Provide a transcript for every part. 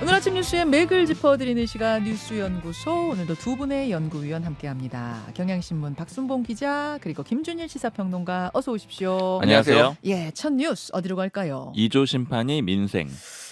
오늘 아침 뉴스에 맥을 짚어드리는 시간 뉴스연구소, 오늘도 두 분의 연구위원 함께합니다. 경향신문 박순봉 기자 그리고 김준일 시사평론가, 어서 오십시오. 안녕하세요. 예, 첫 뉴스 어디로 갈까요? 2조 심판이 민생.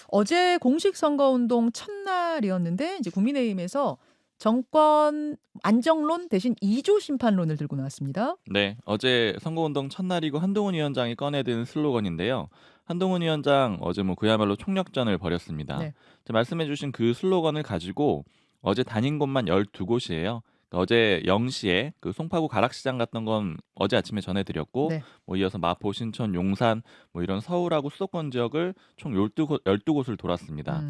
어제 공식 선거운동 첫날이었는데 이제 국민의힘에서 정권 안정론 대신 2조 심판론을 들고 나왔습니다. 네, 어제 선거운동 첫날이고 한동훈 위원장이 꺼내든 슬로건인데요. 한동훈 위원장 어제 그야말로 총력전을 벌였습니다. 네. 말씀해주신 그 슬로건을 가지고 어제 다닌 곳만 12곳이에요. 어제 0시에 그 송파구 가락시장 갔던 건 어제 아침에 전해드렸고, 네. 이어서 마포, 신천, 용산 이런 서울하고 수도권 지역을 총 12곳을 돌았습니다.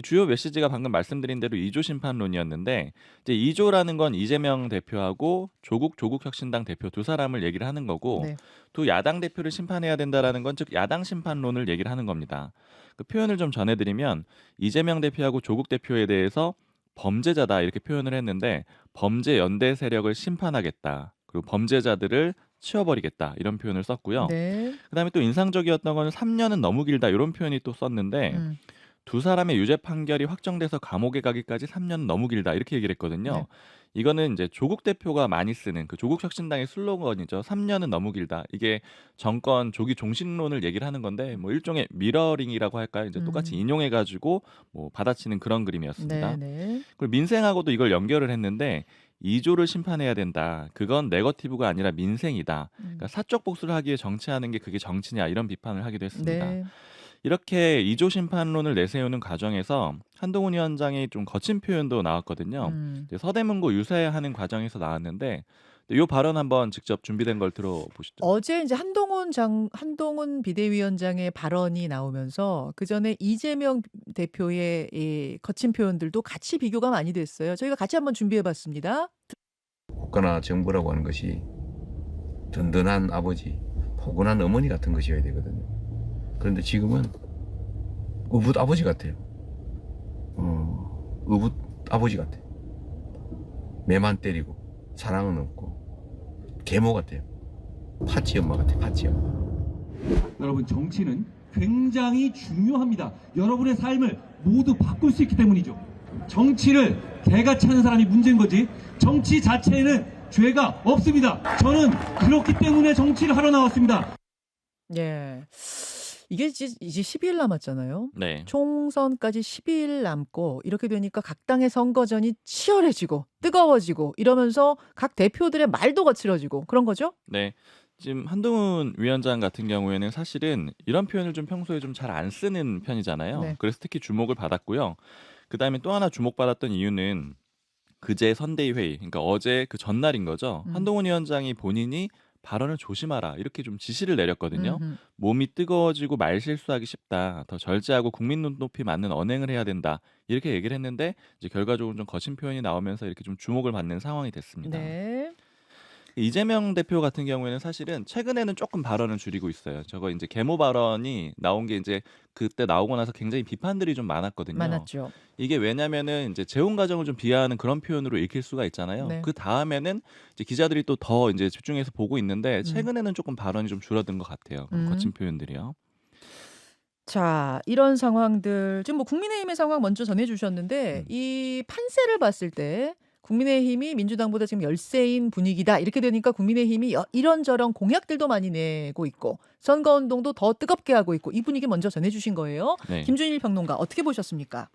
주요 메시지가 방금 말씀드린 대로 2조 심판론이었는데, 이제 2조라는 건 이재명 대표하고 조국 혁신당 대표 두 사람을 얘기를 하는 거고, 네. 두 야당 대표를 심판해야 된다라는 건 즉 야당 심판론을 얘기를 하는 겁니다. 그 표현을 좀 전해드리면, 이재명 대표하고 조국 대표에 대해서 범죄자다 이렇게 표현을 했는데, 범죄 연대 세력을 심판하겠다, 그리고 범죄자들을 치워버리겠다 이런 표현을 썼고요. 네. 그다음에 또 인상적이었던 건 3년은 너무 길다 이런 표현이 또 썼는데, 두 사람의 유죄 판결이 확정돼서 감옥에 가기까지 3년은 너무 길다 이렇게 얘기를 했거든요. 네. 이거는 이제 조국 대표가 많이 쓰는 그 조국 혁신당의 슬로건이죠. 3년은 너무 길다. 이게 정권 조기 종신론을 얘기를 하는 건데, 일종의 미러링이라고 할까요? 이제 똑같이 인용해가지고 받아치는 그런 그림이었습니다. 네. 그리고 민생하고도 이걸 연결을 했는데, 2조를 심판해야 된다. 그건 네거티브가 아니라 민생이다. 그러니까 사적 복수를 하기 위해 정치하는 게 그게 정치냐 이런 비판을 하기도 했습니다. 네. 이렇게 2조 심판론을 내세우는 과정에서 한동훈 위원장이 좀 거친 표현도 나왔거든요. 이제 서대문구 유세하는 과정에서 나왔는데, 이 발언 한번 직접 준비된 걸 들어보시죠. 어제 이제 한동훈 비대위원장의 발언이 나오면서 그 전에 이재명 대표의 이 거친 표현들도 같이 비교가 많이 됐어요. 저희가 같이 한번 준비해봤습니다. 국가나 정부라고 하는 것이 든든한 아버지, 포근한 어머니 같은 것이어야 되거든요. 그런데 지금은 의붓 아버지 같아요. 의붓 아버지 같아요. 매만 때리고 사랑은 없고 계모 같아요. 파치 엄마 같아요. 파치 엄마. 여러분, 정치는 굉장히 중요합니다. 여러분의 삶을 모두 바꿀 수 있기 때문이죠. 정치를 개같이 하는 사람이 문제인 거지, 정치 자체에는 죄가 없습니다. 저는 그렇기 때문에 정치를 하러 나왔습니다. 예. 이게 이제 12일 남았잖아요. 네. 총선까지 12일 남고 이렇게 되니까 각 당의 선거전이 치열해지고 뜨거워지고 이러면서 각 대표들의 말도 거칠어지고 그런 거죠? 네. 지금 한동훈 위원장 같은 경우에는 사실은 이런 표현을 좀 평소에 좀 잘 안 쓰는 편이잖아요. 네. 그래서 특히 주목을 받았고요. 그다음에 또 하나 주목받았던 이유는 그제 선대위 회의, 그러니까 어제 그 전날인 거죠. 한동훈 위원장이 본인이 발언을 조심하라 이렇게 좀 지시를 내렸거든요. 몸이 뜨거워지고 말 실수하기 쉽다. 더 절제하고 국민 눈높이 맞는 언행을 해야 된다. 이렇게 얘기를 했는데, 이제 결과적으로 좀 거친 표현이 나오면서 이렇게 좀 주목을 받는 상황이 됐습니다. 네. 이재명 대표 같은 경우에는 사실은 최근에는 조금 발언을 줄이고 있어요. 저거 이제 계모 발언이 나온 게 이제 그때 나오고 나서 굉장히 비판들이 좀 많았거든요. 많았죠. 이게 왜냐면은 이제 재혼 가정을 좀 비하하는 그런 표현으로 읽힐 수가 있잖아요. 네. 그 다음에는 이제 기자들이 또 더 이제 집중해서 보고 있는데, 최근에는 조금 발언이 좀 줄어든 것 같아요. 거친 표현들이요. 자, 이런 상황들 지금 국민의힘의 상황 먼저 전해주셨는데 이 판세를 봤을 때 국민의힘이 민주당보다 지금 열세인 분위기다 이렇게 되니까 국민의힘이 이런저런 공약들도 많이 내고 있고 선거운동도 더 뜨겁게 하고 있고 이 분위기 먼저 전해주신 거예요. 네. 김준일 평론가 어떻게 보셨습니까?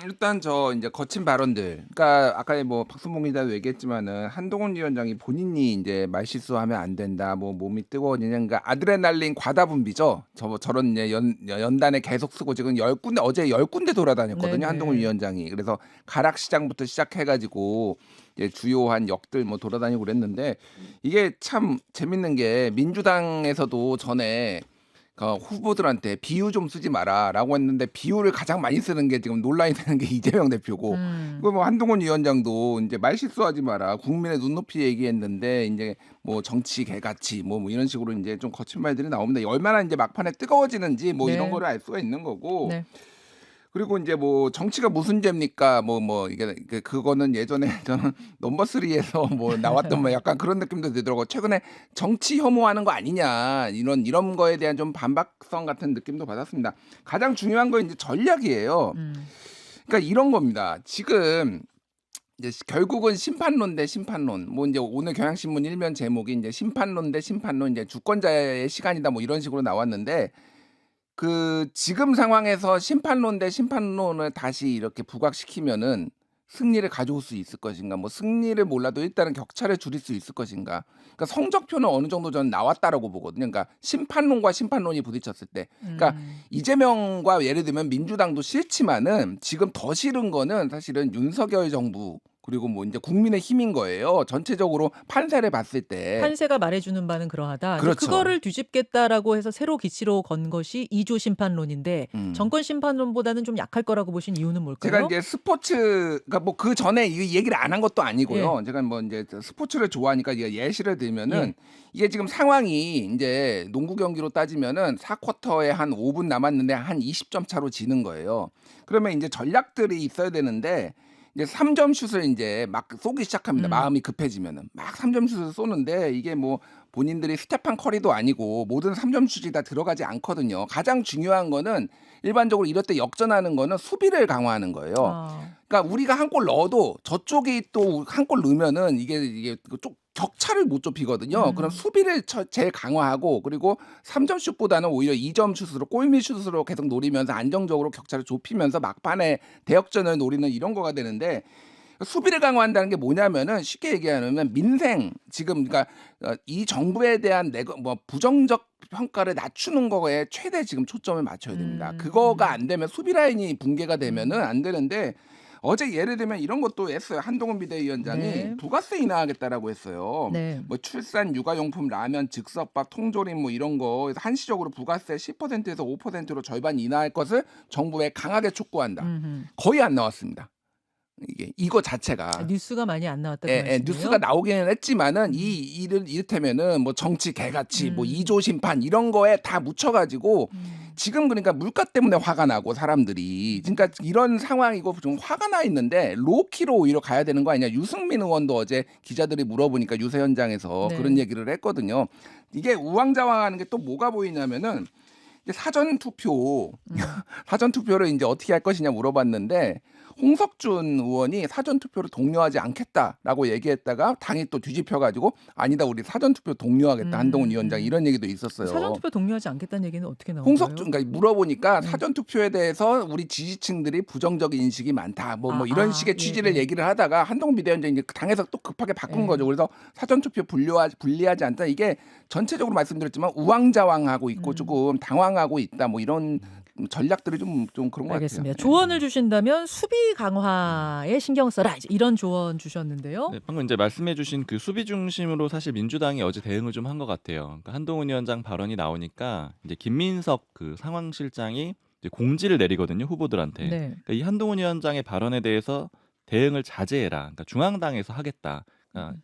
일단 저 이제 거친 발언들. 그러니까 아까 박순봉 기자도 얘기했지만은 한동훈 위원장이 본인이 이제 말실수하면 안 된다. 몸이 뜨거워지냐. 그러니까 아드레날린 과다 분비죠. 저런 이제 연단에 계속 쓰고 지금 어제 10군데 돌아다녔거든요. 네네. 한동훈 위원장이. 그래서 가락시장부터 시작해가지고 이제 주요한 역들 돌아다니고 그랬는데, 이게 참 재밌는 게 민주당에서도 전에 후보들한테 비유 좀 쓰지 마라라고 했는데, 비유를 가장 많이 쓰는 게 지금 논란이 되는 게 이재명 대표고, 이거 한동훈 위원장도 이제 말 실수하지 마라, 국민의 눈높이 얘기했는데 이제 정치 개같이 이런 식으로 이제 좀 거친 말들이 나옵니다. 얼마나 이제 막판에 뜨거워지는지 네. 이런 거를 알 수가 있는 거고. 네. 그리고 이제 정치가 무슨 죄입니까? 이게 그거는 예전에 저는 넘버 3에서 나왔던 약간 그런 느낌도 들더라고. 최근에 정치 혐오하는 거 아니냐, 이런 거에 대한 좀 반박성 같은 느낌도 받았습니다. 가장 중요한 건 이제 전략이에요. 그러니까 이런 겁니다. 지금 이제 결국은 심판론 대 심판론. 뭐 이제 오늘 경향신문 일면 제목이 이제 심판론 대 심판론, 이제 주권자의 시간이다 뭐 이런 식으로 나왔는데, 그 지금 상황에서 심판론 대 심판론을 다시 이렇게 부각시키면은 승리를 가져올 수 있을 것인가, 뭐 승리를 몰라도 일단은 격차를 줄일 수 있을 것인가. 그러니까 성적표는 어느 정도 저는 나왔다라고 보거든요. 그러니까 심판론과 심판론이 부딪혔을 때, 그러니까 이재명과 예를 들면 민주당도 싫지만은 지금 더 싫은 거는 사실은 윤석열 정부 그리고 뭐 이제 국민의 힘인 거예요. 전체적으로 판세를 봤을 때. 판세가 말해주는 바는 그러하다. 그렇죠. 그거를 뒤집겠다라고 해서 새로 기치로 건 것이 2조 심판론인데 정권 심판론보다는 좀 약할 거라고 보신 이유는 뭘까요? 제가 이제 스포츠가 뭐 그 전에 이 얘기를 안 한 것도 아니고요. 제가 뭐 이제 스포츠를 좋아하니까 예시를 들면은 이게 지금 상황이 이제 농구 경기로 따지면은 4쿼터에 한 5분 남았는데 한 20점 차로 지는 거예요. 그러면 이제 전략들이 있어야 되는데 이제 3점 슛을 이제 막 쏘기 시작합니다. 마음이 급해지면은 막 3점 슛을 쏘는데 이게 뭐 본인들이 스테판 커리도 아니고 모든 3점 슛이 다 들어가지 않거든요. 가장 중요한 거는 일반적으로 이럴 때 역전하는 거는 수비를 강화하는 거예요. 그러니까 우리가 한 골 넣어도 저쪽이 또 한 골 넣으면은 이게 좀 격차를 못 좁히거든요. 그럼 수비를 제일 강화하고, 그리고 3점 슛보다는 오히려 2점 슛으로 골밑 슛으로 계속 노리면서 안정적으로 격차를 좁히면서 막판에 대역전을 노리는 이런 거가 되는데, 수비를 강화한다는 게 뭐냐면은 쉽게 얘기하면 민생, 지금 그러니까 이 정부에 대한 뭐 부정적 평가를 낮추는 거에 최대 지금 초점을 맞춰야 됩니다. 그거가 안 되면, 수비 라인이 붕괴가 되면은 안 되는데, 어제 예를 들면 이런 것도 했어요. 한동훈 비대위원장이 부가세 인하하겠다라고 했어요. 뭐 출산, 육아용품, 라면, 즉석밥, 통조림 뭐 이런 거 한시적으로 부가세 10%에서 5%로 절반 인하할 것을 정부에 강하게 촉구한다. 거의 안 나왔습니다. 이거 자체가 뉴스가 많이 안 나왔다 그 말씀이에요? 뉴스가 나오기는 했지만은 이를테면은 뭐 정치 개같이 뭐 2조 심판 이런 거에 다 묻혀가지고 지금 그러니까 물가 때문에 화가 나고 사람들이, 그러니까 이런 상황이고 좀 화가 나 있는데 로키로 오히려 가야 되는 거 아니냐. 유승민 의원도 어제 기자들이 물어보니까 유세 현장에서 그런 얘기를 했거든요. 이게 우왕좌왕하는 게 또 뭐가 보이냐면은 사전 투표를 이제 어떻게 할 것이냐 물어봤는데, 홍석준 의원이 사전 투표를 독려하지 않겠다라고 얘기했다가 당이 또 뒤집혀가지고 아니다, 우리 사전 투표 독려하겠다, 한동훈 위원장 이런 얘기도 있었어요. 사전 투표 독려하지 않겠다는 얘기는 어떻게 나온 홍석준, 거예요? 그러니까 물어보니까 사전 투표에 대해서 우리 지지층들이 부정적인 인식이 많다, 뭐 이런 식의 취지를 얘기를 하다가 한동훈 비대위원장이 이제 당에서 또 급하게 바꾼 거죠. 그래서 사전 투표 분리하지 않다. 이게 전체적으로 말씀드렸지만 우왕좌왕하고 있고 조금 당황하고 있다, 뭐 이런 전략들이 좀 그런 것 알겠습니다. 같아요. 조언을 주신다면 수비 강화에 신경 써라, 이런 조언 주셨는데요. 네, 방금 이제 말씀해주신 그 수비 중심으로 사실 민주당이 어제 대응을 좀 한 것 같아요. 그러니까 한동훈 위원장 발언이 나오니까 이제 김민석 그 상황실장이 이제 공지를 내리거든요, 후보들한테. 그러니까 이 한동훈 위원장의 발언에 대해서 대응을 자제해라. 그러니까 중앙당에서 하겠다.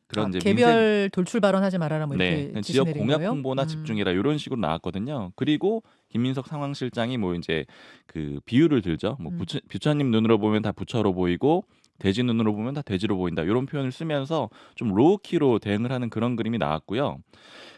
그런 이제 개별 돌출 발언하지 말아라, 뭐 이렇게 지시 지역 내린 공약 거예요? 홍보나 집중해라 이런 식으로 나왔거든요. 그리고 김민석 상황실장이 뭐 이제 그 비유를 들죠. 뭐 부처님 눈으로 보면 다 부처로 보이고 돼지 눈으로 보면 다 돼지로 보인다, 이런 표현을 쓰면서 좀 로우키로 대응을 하는 그런 그림이 나왔고요.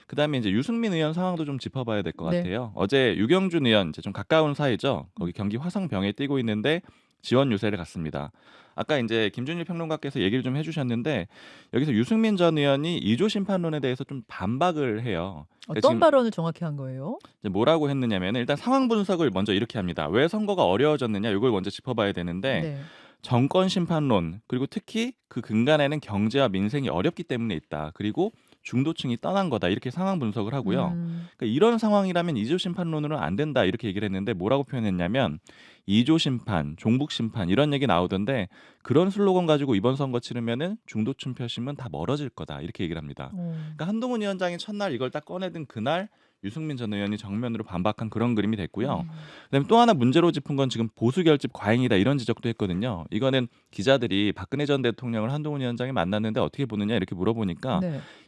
그다음에 이제 유승민 의원 상황도 좀 짚어봐야 될 것 같아요. 어제 유경준 의원, 이제 좀 가까운 사이죠. 거기 경기 화성병에 뛰고 있는데 지원 유세를 갔습니다. 아까 이제 김준일 평론가께서 얘기를 좀 해주셨는데, 여기서 유승민 전 의원이 2조 심판론에 대해서 좀 반박을 해요. 그러니까 어떤 발언을 정확히 한 거예요? 이제 뭐라고 했느냐면, 일단 상황 분석을 먼저 이렇게 합니다. 왜 선거가 어려워졌느냐, 이걸 먼저 짚어봐야 되는데 정권 심판론, 그리고 특히 그 근간에는 경제와 민생이 어렵기 때문에 있다. 그리고 중도층이 떠난 거다, 이렇게 상황 분석을 하고요. 그러니까 이런 상황이라면 2조 심판론으로는 안 된다, 이렇게 얘기를 했는데 뭐라고 표현했냐면 2조 심판, 종북 심판 이런 얘기 나오던데, 그런 슬로건 가지고 이번 선거 치르면은 중도층 표심은 다 멀어질 거다, 이렇게 얘기를 합니다. 그러니까 한동훈 위원장이 첫날 이걸 딱 꺼내든 그날 유승민 전 의원이 정면으로 반박한 그런 그림이 됐고요. 그다음에 또 하나 문제로 짚은 건 지금 보수 결집 과잉이다, 이런 지적도 했거든요. 이거는 기자들이 박근혜 전 대통령을 한동훈 위원장이 만났는데 어떻게 보느냐 이렇게 물어보니까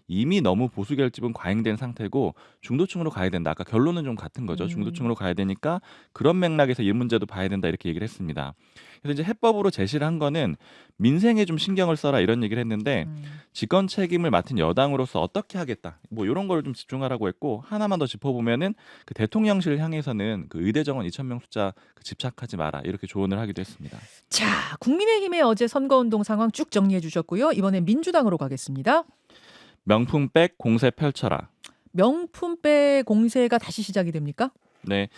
이미 너무 보수 결집은 과잉된 상태고 중도층으로 가야 된다. 아까 결론은 좀 같은 거죠. 음. 중도층으로 가야 되니까 그런 맥락에서 이 문제도 봐야 된다 이렇게 얘기를 했습니다. 그래서 이제 해법으로 제시를 한 거는 민생에 좀 신경을 써라 이런 얘기를 했는데 집권 책임을 맡은 여당으로서 어떻게 하겠다. 뭐 이런 걸 좀 집중하라고 했고 하나만 더 짚어보면은 그 대통령실 향해서는 그 의대 정원 2,000명 숫자 집착하지 마라 이렇게 조언을 하기도 했습니다. 자, 국민의힘의 어제 선거운동 상황 쭉 정리해 주셨고요. 이번엔 민주당으로 가겠습니다. 명품백 공세 펼쳐라. 명품백 공세가 다시 시작이 됩니까? 네.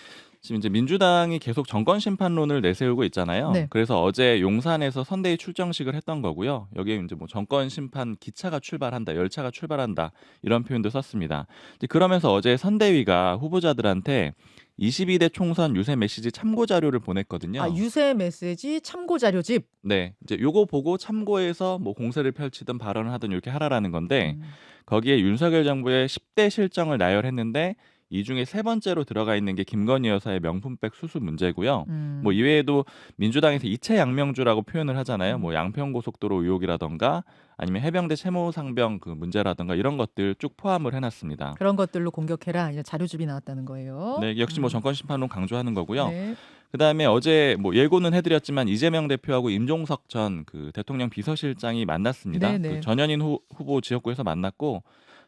지금 이제 민주당이 계속 정권 심판론을 내세우고 있잖아요. 네. 그래서 어제 용산에서 선대위 출정식을 했던 거고요. 여기에 이제 뭐 정권 심판 기차가 출발한다, 열차가 출발한다 이런 표현도 썼습니다. 이제 그러면서 어제 선대위가 후보자들한테 22대 총선 유세 메시지 참고 자료를 보냈거든요. 아, 유세 메시지 참고 자료집. 네, 이제 요거 보고 참고해서 뭐 공세를 펼치든 발언을 하든 이렇게 하라라는 건데 거기에 윤석열 정부의 10대 실정을 나열했는데 이 중에 세 번째로 들어가 있는 게 김건희 여사의 명품백 수수 문제고요. 뭐 이외에도 민주당에서 이채 양명주라고 표현을 하잖아요. 뭐 양평고속도로 의혹이라던가 아니면 해병대 채모 상병 그 문제라던가 이런 것들 쭉 포함을 해놨습니다. 그런 것들로 공격해라. 이제 자료집이 나왔다는 거예요. 네, 역시 뭐 정권 심판론 강조하는 거고요. 네. 그다음에 어제 뭐 예고는 해드렸지만 이재명 대표하고 임종석 전 그 대통령 비서실장이 만났습니다. 네네. 그 전현인 후보 지역구에서 만났고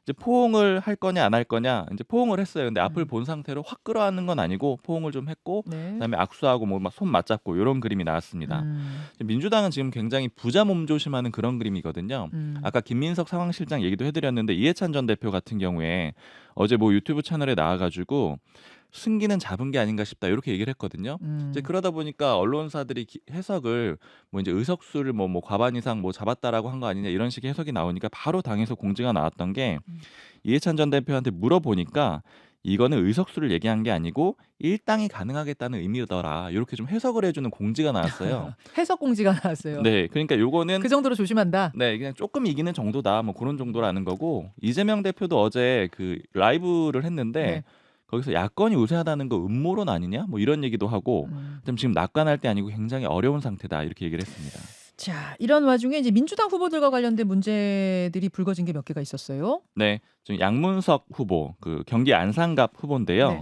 이제 포옹을 할 거냐 안 할 거냐 이제 포옹을 했어요. 근데 앞을 본 상태로 확 끌어안는 건 아니고 포옹을 좀 했고 네. 그다음에 악수하고 뭐 손 맞잡고 이런 그림이 나왔습니다. 민주당은 지금 굉장히 부자 몸조심하는 그런 그림이거든요. 아까 김민석 상황실장 얘기도 해드렸는데 이해찬 전 대표 같은 경우에 어제 뭐 유튜브 채널에 나와가지고 승기는 잡은 게 아닌가 싶다 이렇게 얘기를 했거든요. 이제 그러다 보니까 언론사들이 해석을 뭐 이제 의석수를 뭐 과반 이상 뭐 잡았다라고 한 거 아니냐 이런 식의 해석이 나오니까 바로 당에서 공지가 나왔던 게 이해찬 전 대표한테 물어보니까 이거는 의석수를 얘기한 게 아니고 일당이 가능하겠다는 의미더라 이렇게 좀 해석을 해주는 공지가 나왔어요. 해석 공지가 나왔어요. 네, 그러니까 요거는 그 정도로 조심한다. 네, 그냥 조금 이기는 정도다 뭐 그런 정도라는 거고 이재명 대표도 어제 그 라이브를 했는데. 네. 거기서 야권이 우세하다는 거 음모론 아니냐? 뭐 이런 얘기도 하고 지금 낙관할 때 아니고 굉장히 어려운 상태다 이렇게 얘기를 했습니다. 자, 이런 와중에 이제 민주당 후보들과 관련된 문제들이 불거진 게 몇 개가 있었어요. 네, 지금 양문석 후보, 그 경기 안산갑 후보인데요. 네.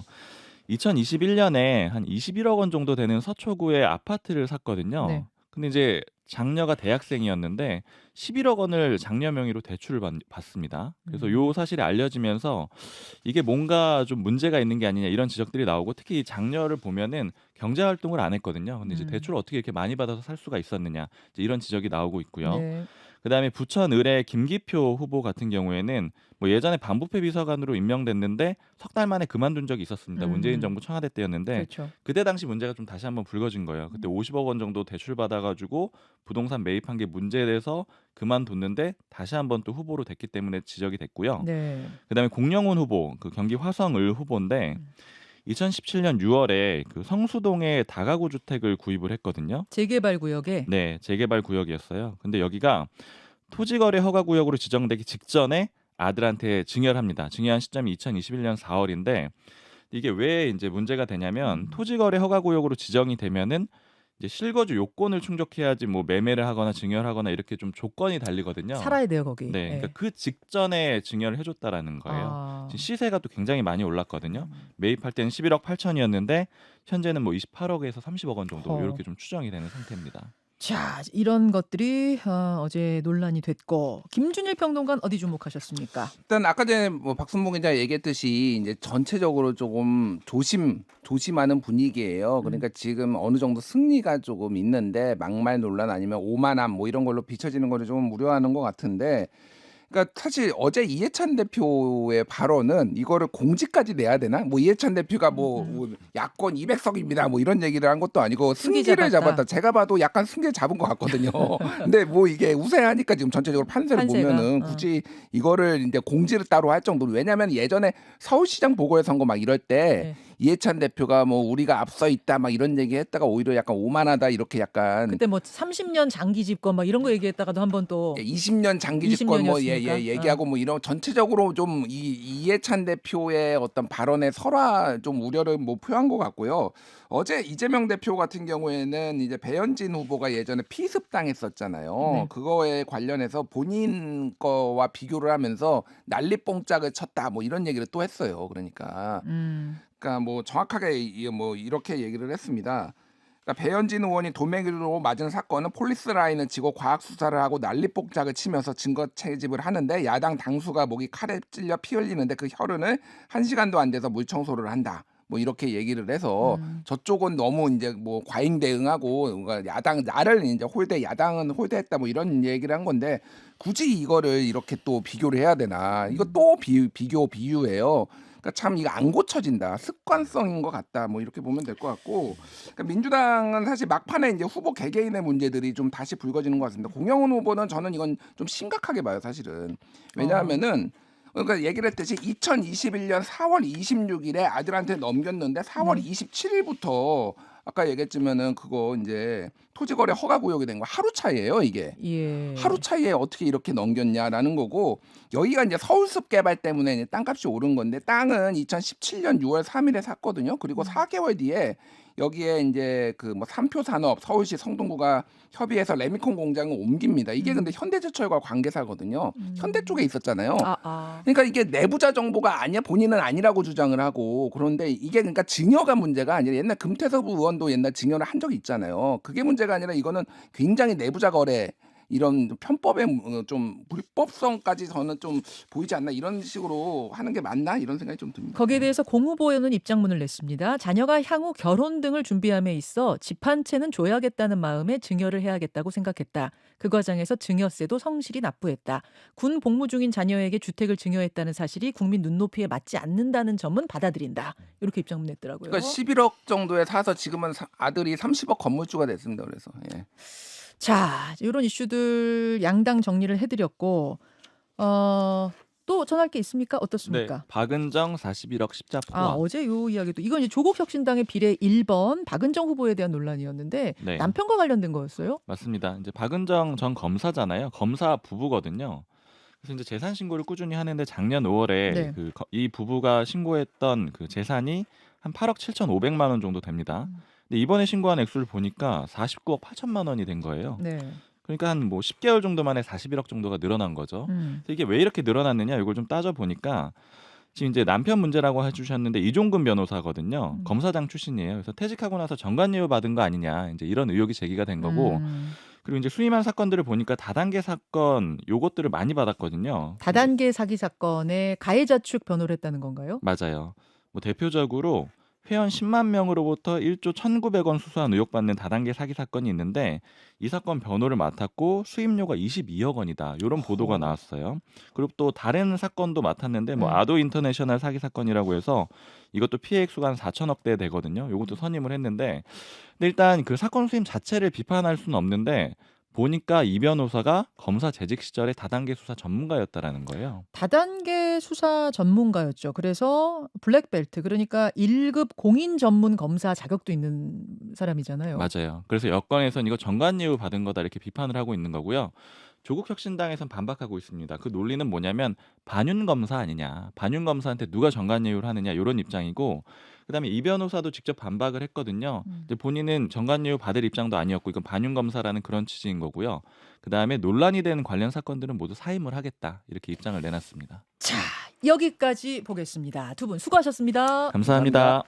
2021년에 한 21억 원 정도 되는 서초구에 아파트를 샀거든요. 네. 근데 이제 장녀가 대학생이었는데 11억 원을 장녀 명의로 대출을 받습니다. 그래서 요 사실이 알려지면서 이게 뭔가 좀 문제가 있는 게 아니냐 이런 지적들이 나오고 특히 이 장녀를 보면은 경제 활동을 안 했거든요. 근데 이제 대출을 어떻게 이렇게 많이 받아서 살 수가 있었느냐 이제 이런 지적이 나오고 있고요. 네. 그다음에 부천 의뢰 김기표 후보 같은 경우에는 뭐 예전에 반부패 비서관으로 임명됐는데 석 달 만에 그만둔 적이 있었습니다. 문재인 정부 청와대 때였는데 그렇죠. 그때 당시 문제가 좀 다시 한번 불거진 거예요. 그때 50억 원 정도 대출 받아가지고 부동산 매입한 게 문제돼서 그만뒀는데 다시 한번 또 후보로 됐기 때문에 지적이 됐고요. 네. 그다음에 공영훈 후보, 그 경기 화성을 후보인데 2017년 6월에 그 성수동에 다가구 주택을 구입을 했거든요. 재개발 구역에 네, 재개발 구역이었어요. 근데 여기가 토지거래 허가 구역으로 지정되기 직전에 아들한테 증여합니다. 증여한 시점이 2021년 4월인데 이게 왜 이제 문제가 되냐면 토지거래 허가 구역으로 지정이 되면은 이제 실거주 요건을 충족해야지 뭐 매매를 하거나 증여를 하거나 이렇게 좀 조건이 달리거든요. 살아야 돼요, 거기. 네, 그러니까 그 직전에 증여를 해줬다라는 거예요. 아. 지금 시세가 또 굉장히 많이 올랐거든요. 매입할 때는 11억 8천이었는데 현재는 뭐 28억에서 30억 원 정도 허. 이렇게 좀 추정이 되는 상태입니다. 자, 이런 것들이 어제 논란이 됐고 김준일 평론가는 어디 주목하셨습니까? 일단 아까 전에 뭐 박순봉 기자 얘기했듯이 이제 전체적으로 조금 조심하는 분위기예요. 그러니까 지금 어느 정도 승리가 조금 있는데 막말 논란 아니면 오만함 뭐 이런 걸로 비춰지는 거를 좀 우려하는 것 같은데. 그러니까 사실 어제 이해찬 대표의 발언은 이거를 공지까지 내야 되나? 뭐 이해찬 대표가 뭐 야권 200석입니다. 뭐 이런 얘기를 한 것도 아니고 승기를 잡았다. 제가 봐도 약간 승기를 잡은 것 같거든요. 근데 뭐 이게 우세하니까 지금 전체적으로 판세가 보면은 굳이 이거를 이제 공지를 따로 할 정도로 왜냐하면 예전에 서울시장 보궐선거 막 이럴 때 이해찬 대표가 뭐 우리가 앞서 있다 막 이런 얘기했다가 오히려 약간 오만하다 이렇게 약간 그때 뭐 30년 장기 집권 막 이런 거 얘기했다가도 한번 또 20년 장기 집권 뭐 20년이었으니까. 얘기하고 뭐 이런 전체적으로 좀 이해찬 대표의 어떤 발언의 설화 좀 우려를 뭐 표한 것 같고요. 어제 이재명 대표 같은 경우에는 이제 배현진 후보가 예전에 피습당했었잖아요. 네. 그거에 관련해서 본인 거와 비교를 하면서 난리뽕짝을 쳤다 뭐 이런 얘기를 또 했어요. 그러니까 뭐 정확하게 뭐 이렇게 얘기를 했습니다. 그러니까 배현진 의원이 돌멩이로 맞은 사건은 폴리스 라인을 치고 과학 수사를 하고 난리뽕짝을 치면서 증거 채집을 하는데 야당 당수가 목이 칼에 찔려 피 흘리는데 그 혈흔을 1시간도 안 돼서 물 청소를 한다. 뭐 이렇게 얘기를 해서 저쪽은 너무 이제 뭐 과잉 대응하고 그러니까 야당 나를 이제 야당은 홀대했다 뭐 이런 얘기를 한 건데 굳이 이거를 이렇게 또 비교를 해야 되나? 이거 또 비유예요. 그러니까 참 이거 안 고쳐진다. 습관성인 것 같다. 뭐 이렇게 보면 될 것 같고. 그러니까 민주당은 사실 막판에 이제 후보 개개인의 문제들이 좀 다시 불거지는 것 같습니다. 공영훈 후보는 저는 이건 좀 심각하게 봐요, 사실은. 왜냐하면은 그러니까 얘기를 했듯이 2021년 4월 26일에 아들한테 넘겼는데 4월 27일부터 아까 얘기했지만은 그거 이제 토지거래 허가 구역이 된 거 하루 차이예요, 이게. 예. 하루 차이에 어떻게 이렇게 넘겼냐라는 거고 여기가 이제 서울숲 개발 때문에 이제 땅값이 오른 건데 땅은 2017년 6월 3일에 샀거든요. 그리고 4개월 뒤에 여기에 이제 그 뭐 삼표 산업 서울시 성동구가 협의해서 레미콘 공장을 옮깁니다. 이게 근데 현대제철과 관계사거든요. 현대 쪽에 있었잖아요. 그러니까 이게 내부자 정보가 아니야 본인은 아니라고 주장을 하고 그런데 이게 그러니까 증여가 문제가 아니라 옛날 금태섭 의원도 옛날 증여를 한 적이 있잖아요. 그게 문제가 아니라 이거는 굉장히 내부자 거래 이런 편법의 좀 불법성까지 저는 좀 보이지 않나 이런 식으로 하는 게 맞나 이런 생각이 좀 듭니다. 거기에 대해서 공 후보는 입장문을 냈습니다. 자녀가 향후 결혼 등을 준비함에 있어 집 한 채는 줘야겠다는 마음에 증여를 해야겠다고 생각했다. 그 과정에서 증여세도 성실히 납부했다. 군 복무 중인 자녀에게 주택을 증여했다는 사실이 국민 눈높이에 맞지 않는다는 점은 받아들인다. 이렇게 입장문 냈더라고요. 그러니까 11억 정도에 사서 지금은 아들이 30억 건물주가 됐습니다. 그래서 예. 자, 이런 이슈들 양당 정리를 해드렸고 또 전할 게 있습니까? 어떻습니까? 네, 박은정 41억 십자 포함. 어제 요 이야기도 이건 이제 조국혁신당의 비례 1번 박은정 후보에 대한 논란이었는데 네. 남편과 관련된 거였어요? 맞습니다. 이제 박은정 전 검사잖아요. 검사 부부거든요. 그래서 이제 재산 신고를 꾸준히 하는데 작년 5월에 네. 이 부부가 신고했던 그 재산이 한 8억 7,500만 원 정도 됩니다. 근데 이번에 신고한 액수를 보니까 49억 8천만 원이 된 거예요. 네. 그러니까 한 뭐 10개월 정도 만에 41억 정도가 늘어난 거죠. 그래서 이게 왜 이렇게 늘어났느냐 이걸 좀 따져 보니까 지금 이제 남편 문제라고 해주셨는데 이종근 변호사거든요. 검사장 출신이에요. 그래서 퇴직하고 나서 정관예우 받은 거 아니냐 이제 이런 의혹이 제기가 된 거고 그리고 이제 수임한 사건들을 보니까 다단계 사건 요것들을 많이 받았거든요. 다단계 사기 사건에 가해자 측 변호를 했다는 건가요? 맞아요. 뭐 대표적으로 회원 10만 명으로부터 1조 1,900원 수수한 의혹받는 다단계 사기 사건이 있는데 이 사건 변호를 맡았고 수임료가 22억 원이다. 이런 보도가 나왔어요. 그리고 또 다른 사건도 맡았는데 뭐 아도 인터내셔널 사기 사건이라고 해서 이것도 피해 액수가 한 4천억대 되거든요. 이것도 선임을 했는데 근데 일단 그 사건 수임 자체를 비판할 수는 없는데 보니까 이 변호사가 검사 재직 시절에 다단계 수사 전문가였다라는 거예요. 다단계 수사 전문가였죠. 그래서 블랙벨트 그러니까 1급 공인 전문 검사 자격도 있는 사람이잖아요. 맞아요. 그래서 여권에서는 이거 정관예우 받은 거다 이렇게 비판을 하고 있는 거고요. 조국혁신당에서는 반박하고 있습니다. 그 논리는 뭐냐면 반윤검사 아니냐. 반윤검사한테 누가 정관예우를 하느냐 이런 입장이고 그다음에 이 변호사도 직접 반박을 했거든요. 근데 본인은 정관예우 받을 입장도 아니었고 이건 반윤검사라는 그런 취지인 거고요. 그다음에 논란이 된 관련 사건들은 모두 사임을 하겠다 이렇게 입장을 내놨습니다. 자, 여기까지 보겠습니다. 두 분 수고하셨습니다. 감사합니다.